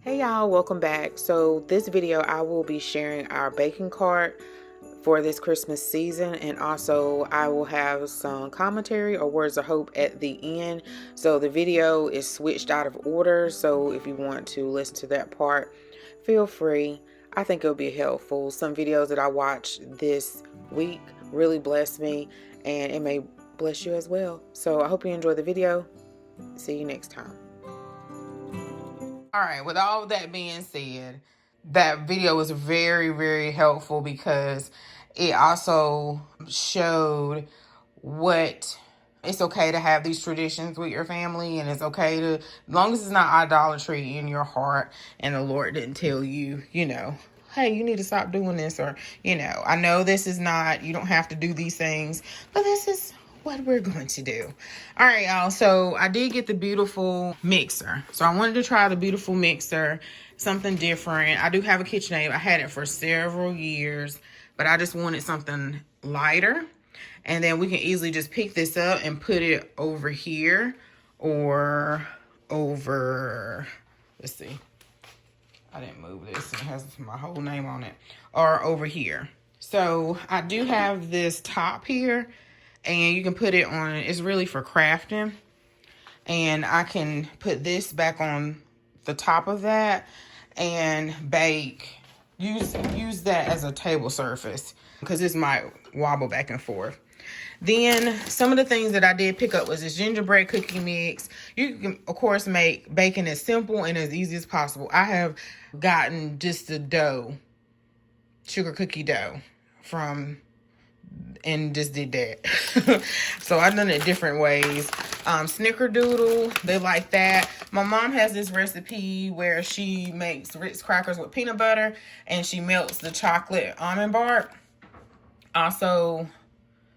Hey y'all, welcome back. So this video I will be sharing our baking cart for this Christmas season, and also I will have some commentary or words of hope at the end. So the video is switched out of order, so if you want to listen to that part, feel free. I think it'll be helpful. Some videos that I watched this week really blessed me, and it may bless you as well. So I hope you enjoy the video. See you next time. All right, with all that being said, that video was very, very helpful because it also showed what it's okay to have these traditions with your family, and it's okay to, as long as it's not idolatry in your heart and the Lord didn't tell you, hey, you need to stop doing this, or, I know this is not, you don't have to do these things, but this is what we're going to do. All right, y'all. So I did get the beautiful mixer. So I wanted to try the beautiful mixer, something different. I do have a KitchenAid. I had it for several years, but I just wanted something lighter. And then we can easily just pick this up and put it over here or over, let's see. I didn't move this. It has my whole name on it. Or over here. So I do have this top here, and you can put it on, it's really for crafting. And I can put this back on the top of that and bake. Use that as a table surface because this might wobble back and forth. Then some of the things that I did pick up was this gingerbread cookie mix. You can, of course, make baking as simple and as easy as possible. I have gotten just the dough, sugar cookie dough and just did that. So I've done it different ways. Snickerdoodle, they like that. My mom has this recipe where she makes Ritz crackers with peanut butter and she melts the chocolate almond bark. Also,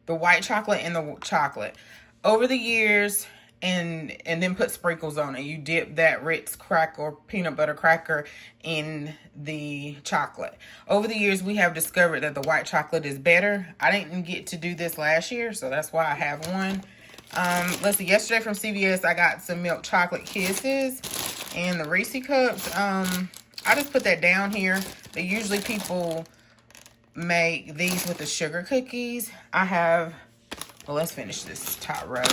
the white chocolate and the chocolate. Over the years, and then put sprinkles on it. You dip that Ritz cracker or peanut butter cracker in the chocolate. Over the years, we have discovered that the white chocolate is better. I didn't get to do this last year, so that's why I have one. Let's see, yesterday from CVS, I got some milk chocolate kisses and the Reese cups. I just put that down here. But usually people make these with the sugar cookies. Well, let's finish this top row.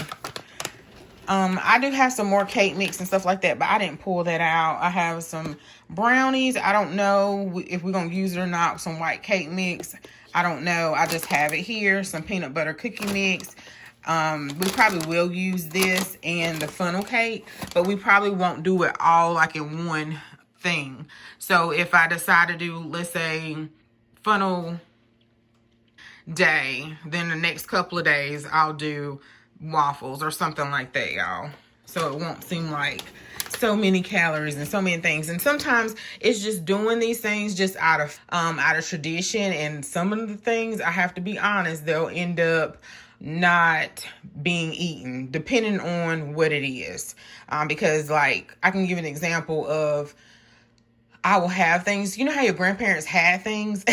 I do have some more cake mix and stuff like that, but I didn't pull that out. I have some brownies. I don't know if we're going to use it or not. Some white cake mix. I don't know. I just have it here. Some peanut butter cookie mix. We probably will use this and the funnel cake, but we probably won't do it all like in one thing. So if I decide to do, let's say, funnel day, then the next couple of days I'll do waffles or something like that, y'all, so it won't seem like so many calories and so many things. And sometimes it's just doing these things just out of tradition, and some of the things, I have to be honest, they'll end up not being eaten depending on what it is. Because, like, I can give an example of, I will have things, you know how your grandparents had things,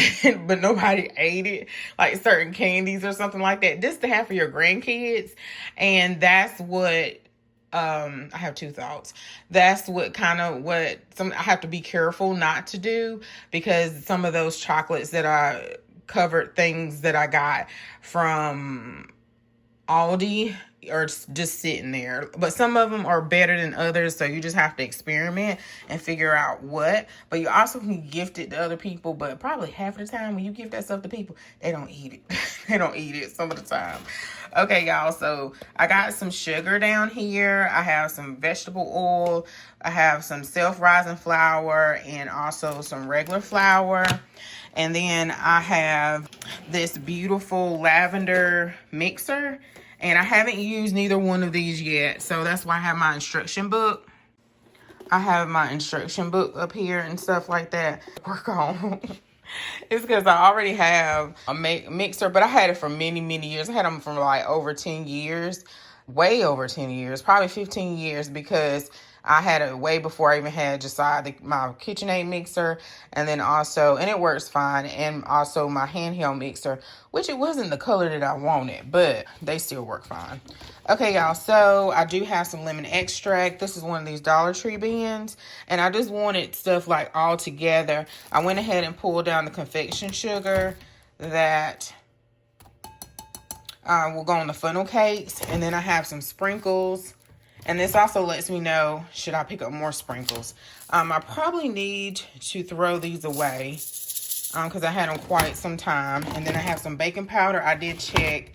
but nobody ate it, like certain candies or something like that, just to have for your grandkids. And that's what, I have two thoughts. That's what I have to be careful not to do, because some of those chocolates that I covered, things that I got from Aldi, or just sitting there. But some of them are better than others, so you just have to experiment and figure out what. But you also can gift it to other people, but probably half of the time when you give that stuff to people, they don't eat it. They don't eat it some of the time. Okay, y'all, so I got some sugar down here. I have some vegetable oil. I have some self-rising flour and also some regular flour. And then I have this beautiful lavender mixer. And I haven't used neither one of these yet, so that's why I have my instruction book. I have my instruction book up here and stuff like that. Work on. It's because I already have a mixer, but I had it for many, many years. I had them for like over 10 years, way over 10 years, probably 15 years, because I had it way before I even had Josiah, my KitchenAid mixer, and then also, and it works fine, and also my handheld mixer, which it wasn't the color that I wanted, but they still work fine. Okay, y'all, so I do have some lemon extract. This is one of these Dollar Tree bins, and I just wanted stuff like all together. I went ahead and pulled down the confection sugar that will go on the funnel cakes, and then I have some sprinkles. And this also lets me know, should I pick up more sprinkles? I probably need to throw these away because I had them quite some time. And then I have some baking powder. I did check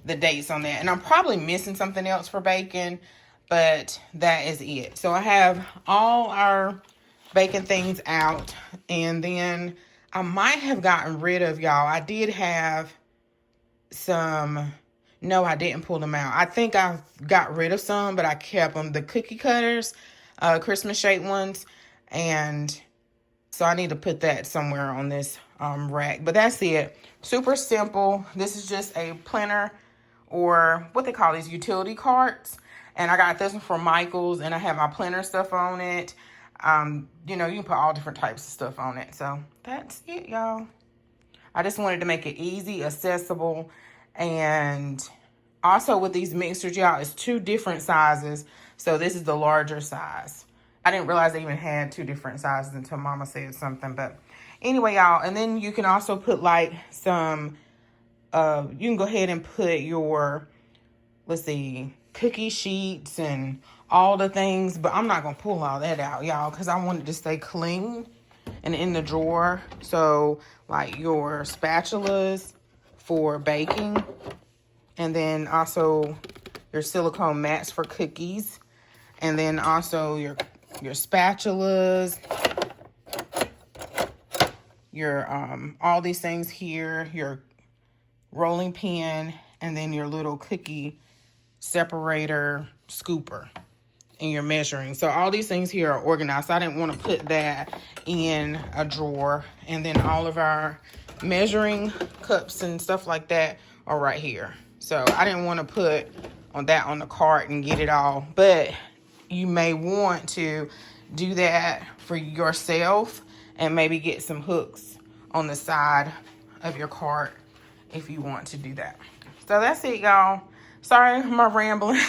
the dates on that. And I'm probably missing something else for baking, but that is it. So I have all our baking things out. And then I might have gotten rid of, y'all, I did have some... No, I didn't pull them out. I think I got rid of some, but I kept them. The cookie cutters, Christmas shaped ones. And so I need to put that somewhere on this rack. But that's it. Super simple. This is just a planner, or what they call these utility carts. And I got this one from Michael's, and I have my planner stuff on it. You know, you can put all different types of stuff on it. So that's it, y'all. I just wanted to make it easy, accessible. And also with these mixers, y'all, it's 2 different sizes. So this is the larger size. I didn't realize they even had 2 different sizes until Mama said something. But anyway, y'all, and then you can also put like some, you can go ahead and put your, let's see, cookie sheets and all the things. But I'm not going to pull all that out, y'all, because I want it to stay clean and in the drawer. So like your spatulas for baking, and then also your silicone mats for cookies, and then also your spatulas, your all these things here, your rolling pin, and then your little cookie separator scooper, and your measuring. So all these things here are organized. So I didn't want to put that in a drawer. And then all of our measuring cups and stuff like that are right here. So I didn't want to put on the cart and get it all, but you may want to do that for yourself and maybe get some hooks on the side of your cart if you want to do that. So that's it, y'all. Sorry my rambling,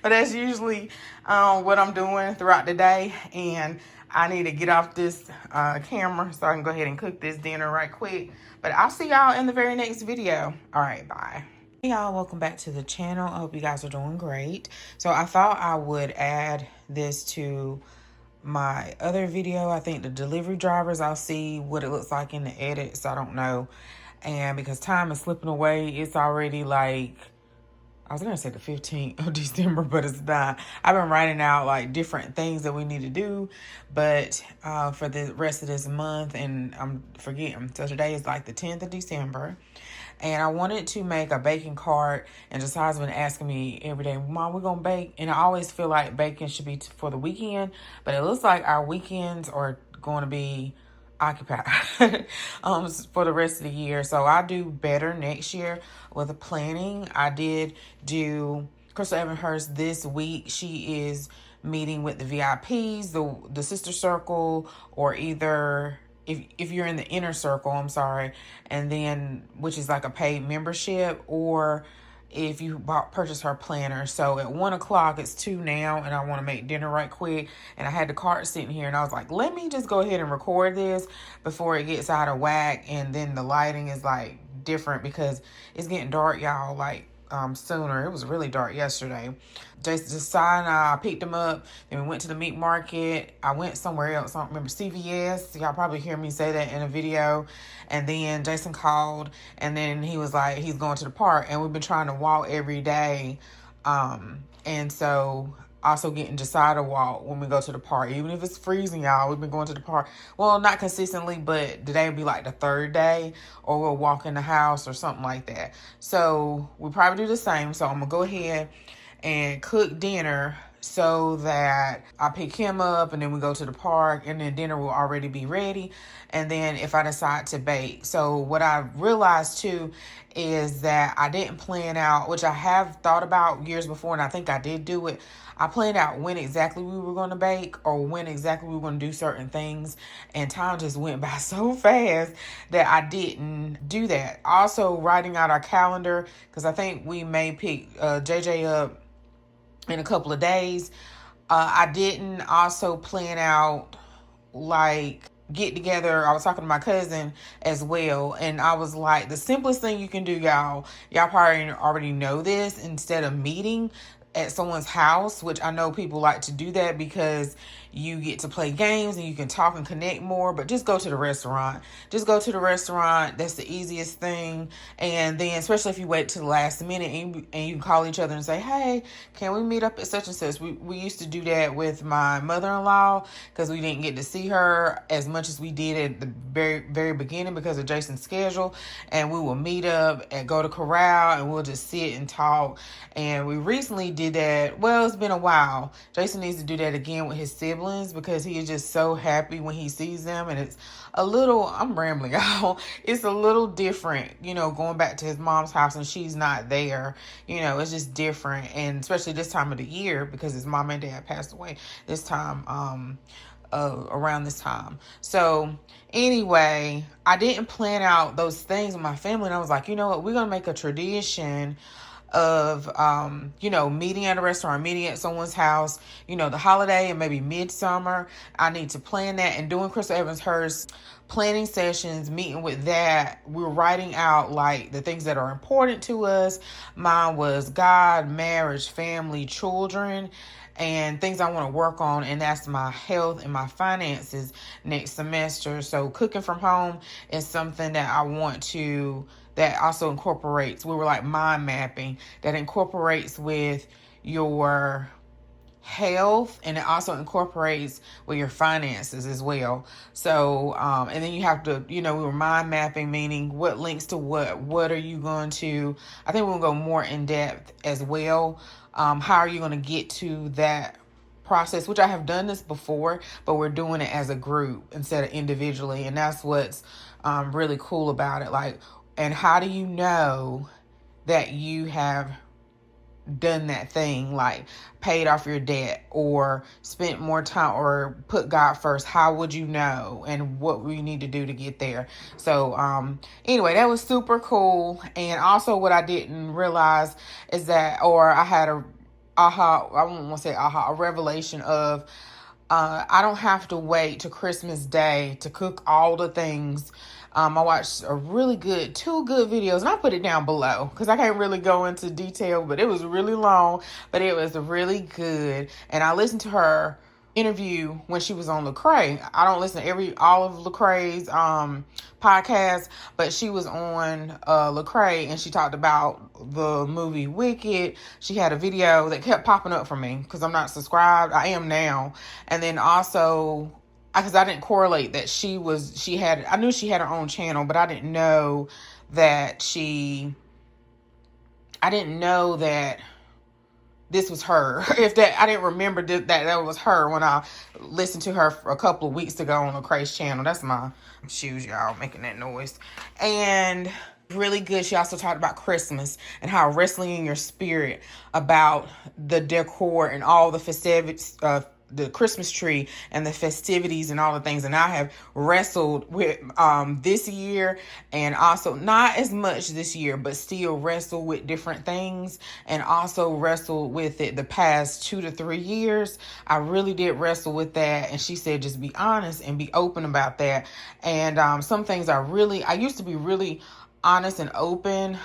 but that's usually what I'm doing throughout the day, and I need to get off this camera so I can go ahead and cook this dinner right quick. But I'll see y'all in the very next video. All right, bye. Hey y'all, welcome back to the channel. I hope you guys are doing great. So I thought I would add this to my other video. I think the delivery drivers, I'll see what it looks like in the edits. I don't know. And because time is slipping away, it's already like, I was going to say the 15th of December, but it's not. I've been writing out like different things that we need to do, but for the rest of this month, and I'm forgetting. So today is like the 10th of December. And I wanted to make a baking cart, and Josiah's been asking me every day, Mom, we're going to bake. And I always feel like baking should be for the weekend, but it looks like our weekends are going to be occupied for the rest of the year. So I'll do better next year with the planning. I did do Crystal Evanhurst this week. She is meeting with the VIPs, the sister circle, or either if you're in the inner circle, I'm sorry, and then which is like a paid membership, or if you purchase her planner. So at 1 o'clock, it's 2 now, and I want to make dinner right quick. And I had the cart sitting here, and I was like, let me just go ahead and record this before it gets out of whack. And then the lighting is like different because it's getting dark, y'all, like sooner. It was really dark yesterday. Josiah and I picked him up, and we went to the meat market. I went somewhere else. I don't remember, CVS. Y'all probably hear me say that in a video. And then Jason called, and then he was like, he's going to the park. And we've been trying to walk every day. And so also getting Josiah to walk when we go to the park, even if it's freezing, y'all. We've been going to the park. Well, not consistently, but today would be like the 3rd day, or we'll walk in the house or something like that. So we probably do the same. So I'm going to go ahead and cook dinner so that I pick him up and then we go to the park and then dinner will already be ready. And then if I decide to bake. So what I realized too is that I didn't plan out, which I have thought about years before, and I think I did do it. I planned out when exactly we were going to bake or when exactly we were going to do certain things, and time just went by so fast that I didn't do that. Also, writing out our calendar, because I think we may pick JJ up in a couple of days. I didn't also plan out like get together. I was talking to my cousin as well, and I was like, the simplest thing you can do, y'all probably already know this, instead of meeting at someone's house, which I know people like to do that because you get to play games and you can talk and connect more, but just go to the restaurant. Just go to the restaurant. That's the easiest thing. And then, especially if you wait to the last minute and you can call each other and say, hey, can we meet up at such and such? We used to do that with my mother-in-law because we didn't get to see her as much as we did at the very, very beginning because of Jason's schedule. And we will meet up and go to Corral and we'll just sit and talk. And we recently did that. Well, it's been a while. Jason needs to do that again with his siblings because he is just so happy when he sees them. And it's a little, I'm rambling out. It's a little different, going back to his mom's house and she's not there. It's just different. And especially this time of the year because his mom and dad passed away this time, around this time. So anyway, I didn't plan out those things with my family. And I was like, you know what, we're going to make a tradition of, meeting at a restaurant, meeting at someone's house, the holiday and maybe midsummer. I need to plan that. And doing Crystal Evans Hurst planning sessions, meeting with that, we're writing out like the things that are important to us. Mine was God, marriage, family, children, and things I want to work on, and that's my health and my finances next semester. So cooking from home is something that I want to, that also incorporates, we were like mind mapping, that incorporates with your health, and it also incorporates with your finances as well. So and then you have to, we were mind mapping, meaning what links to what are you going to, I think we'll go more in depth as well. How are you going to get to that process, which I have done this before, but we're doing it as a group instead of individually. And that's what's really cool about it. Like, and how do you know that you have done that thing, like paid off your debt or spent more time or put God first? How would you know, and what we need to do to get there? So anyway, that was super cool. And also what I didn't realize is that, or I had a revelation of, I don't have to wait to Christmas Day to cook all the things. I watched two good videos, and I'll put it down below because I can't really go into detail, but it was really long, but it was really good. And I listened to her interview when she was on Lecrae. I don't listen to all of Lecrae's podcasts, but she was on Lecrae and she talked about the movie Wicked. She had a video that kept popping up for me because I'm not subscribed. I am now. And then also, because I didn't correlate that I knew she had her own channel, but I didn't know that this was her. I didn't remember that was her when I listened to her for a couple of weeks ago on Lecrae's channel. That's my shoes, y'all, making that noise. And really good. She also talked about Christmas and how wrestling in your spirit about the decor and all the festivities, the Christmas tree and the festivities and all the things. And I have wrestled with this year, and also not as much this year, but still wrestle with different things, and also wrestled with it the past 2 to 3 years. I really did wrestle with that. And she said, just be honest and be open about that. And some things I used to be really honest and open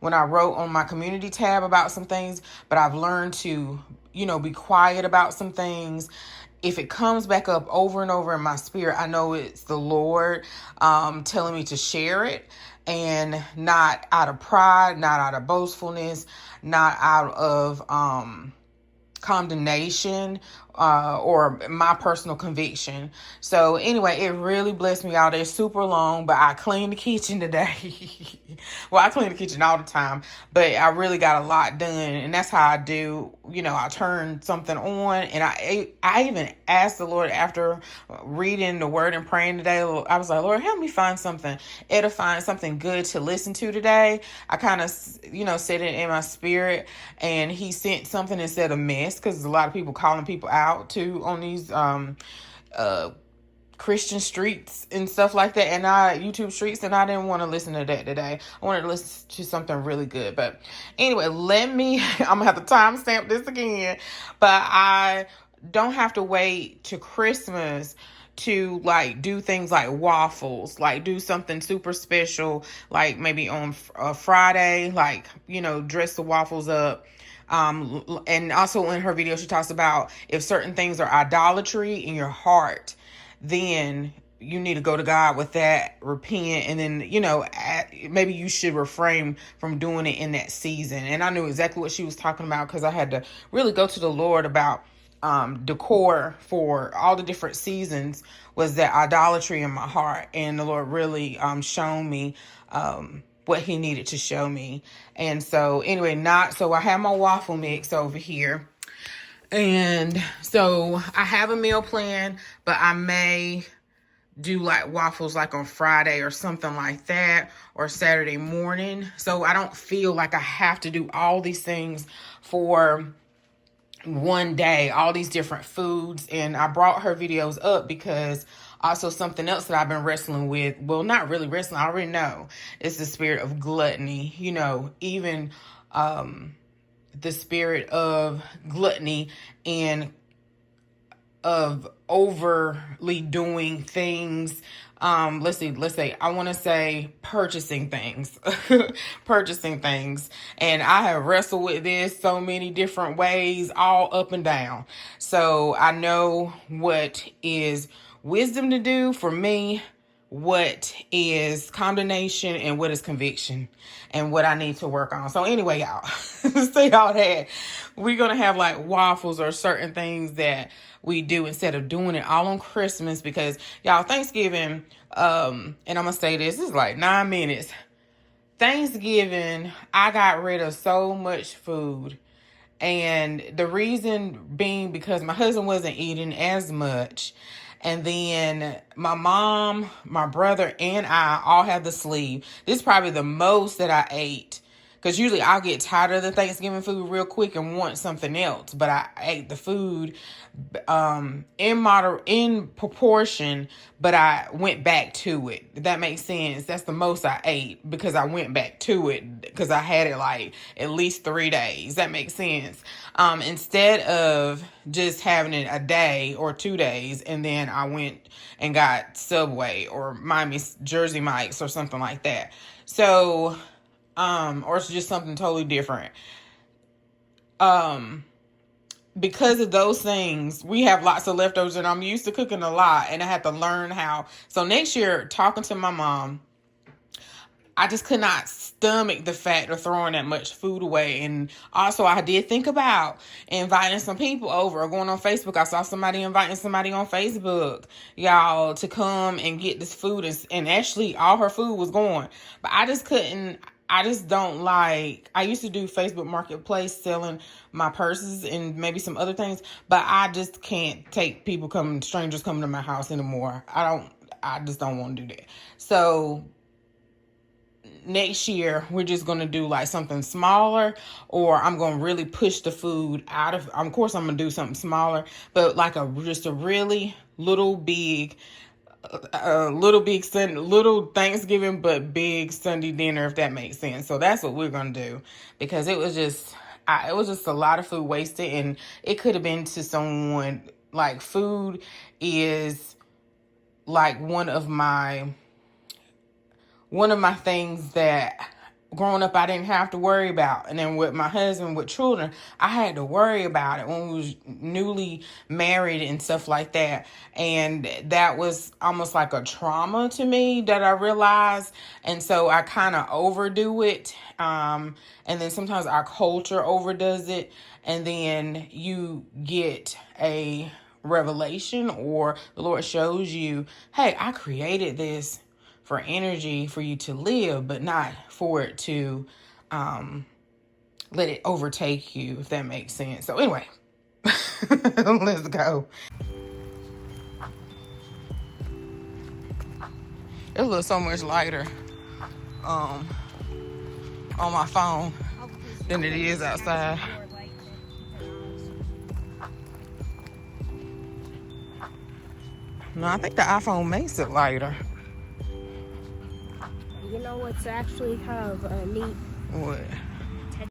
when I wrote on my community tab about some things, but I've learned to be quiet about some things. If it comes back up over and over in my spirit, I know it's the Lord telling me to share it, and not out of pride, not out of boastfulness, not out of condemnation or my personal conviction. So anyway, it really blessed me out. It's super long, but I cleaned the kitchen today. Well, I clean the kitchen all the time, but I really got a lot done, and that's how I do. I turn something on, and I even asked the Lord after reading the Word and praying today. I was like, Lord, help me find something edifying, something good to listen to today. I kind of, said it in my spirit, and He sent something instead of mess, because there's a lot of people calling people out too on these Christian streets and stuff like that, and YouTube streets, and I didn't want to listen to that today. I wanted to listen to something really good. But anyway, I'm gonna have to timestamp this again, but I don't have to wait to Christmas to do things like waffles, do something super special, maybe on a Friday, dress the waffles up. And also in her video, she talks about if certain things are idolatry in your heart, then you need to go to God with that, repent, and then, maybe you should refrain from doing it in that season. And I knew exactly what she was talking about, because I had to really go to the Lord about decor for all the different seasons, was that idolatry in my heart. And the Lord really shown me what He needed to show me. And so anyway, so I have my waffle mix over here. And so I have a meal plan, but I may do waffles on Friday or something like that, or Saturday morning. So I don't feel like I have to do all these things for one day, all these different foods. And I brought her videos up because also something else that I've been wrestling with, well, not really wrestling, I already know, it's the spirit of gluttony, even the spirit of gluttony and of overly doing things. Let's say I want to say purchasing things, and I have wrestled with this so many different ways, all up and down. So I know what is wisdom to do for me, what is condemnation, and what is conviction, and what I need to work on. So anyway, y'all, say all that. We're going to have waffles or certain things that we do instead of doing it all on Christmas, because y'all, Thanksgiving, and I'm going to say this is 9 minutes. Thanksgiving, I got rid of so much food. And the reason being because my husband wasn't eating as much. And then my mom, my brother, and I all had the sleeve. This is probably the most that I ate, because usually I'll get tired of the Thanksgiving food real quick and want something else. But I ate the food in proportion, but I went back to it. If that makes sense. That's the most I ate, because I went back to it, because I had it at least 3 days. That makes sense. Instead of just having it a day or 2 days, and then I went and got Subway or Jersey Mike's or something like that. So, or it's just something totally different. Because of those things, we have lots of leftovers, and I'm used to cooking a lot, and I had to learn how. So next year, talking to my mom, I just could not stomach the fact of throwing that much food away. And also, I did think about inviting some people over, or going on Facebook. I saw somebody inviting somebody on Facebook, y'all, to come and get this food. And actually, all her food was gone. But I just couldn't. I just don't I used to do Facebook Marketplace selling my purses and maybe some other things, but I just can't take strangers coming to my house anymore. I just don't want to do that. So next year, we're just going to do something smaller, or I'm going to really push the food out of course, I'm going to do something smaller, but just a really little big little Thanksgiving, but big Sunday dinner, if that makes sense. So that's what we're going to do, because it was just a lot of food wasted, and it could have been to someone. Food is one of my things that growing up I didn't have to worry about. And then with my husband, with children, I had to worry about it when we was newly married and stuff like that. And that was almost like a trauma to me that I realized. And so I kind of overdo it. And then sometimes our culture overdoes it. And then you get a revelation, or the Lord shows you, hey, I created this for energy for you to live, but not for it to let it overtake you, if that makes sense. So anyway, let's go. It looks so much lighter on my phone than it is outside. No, I think the iPhone makes it lighter. You know what's actually kind of neat? What?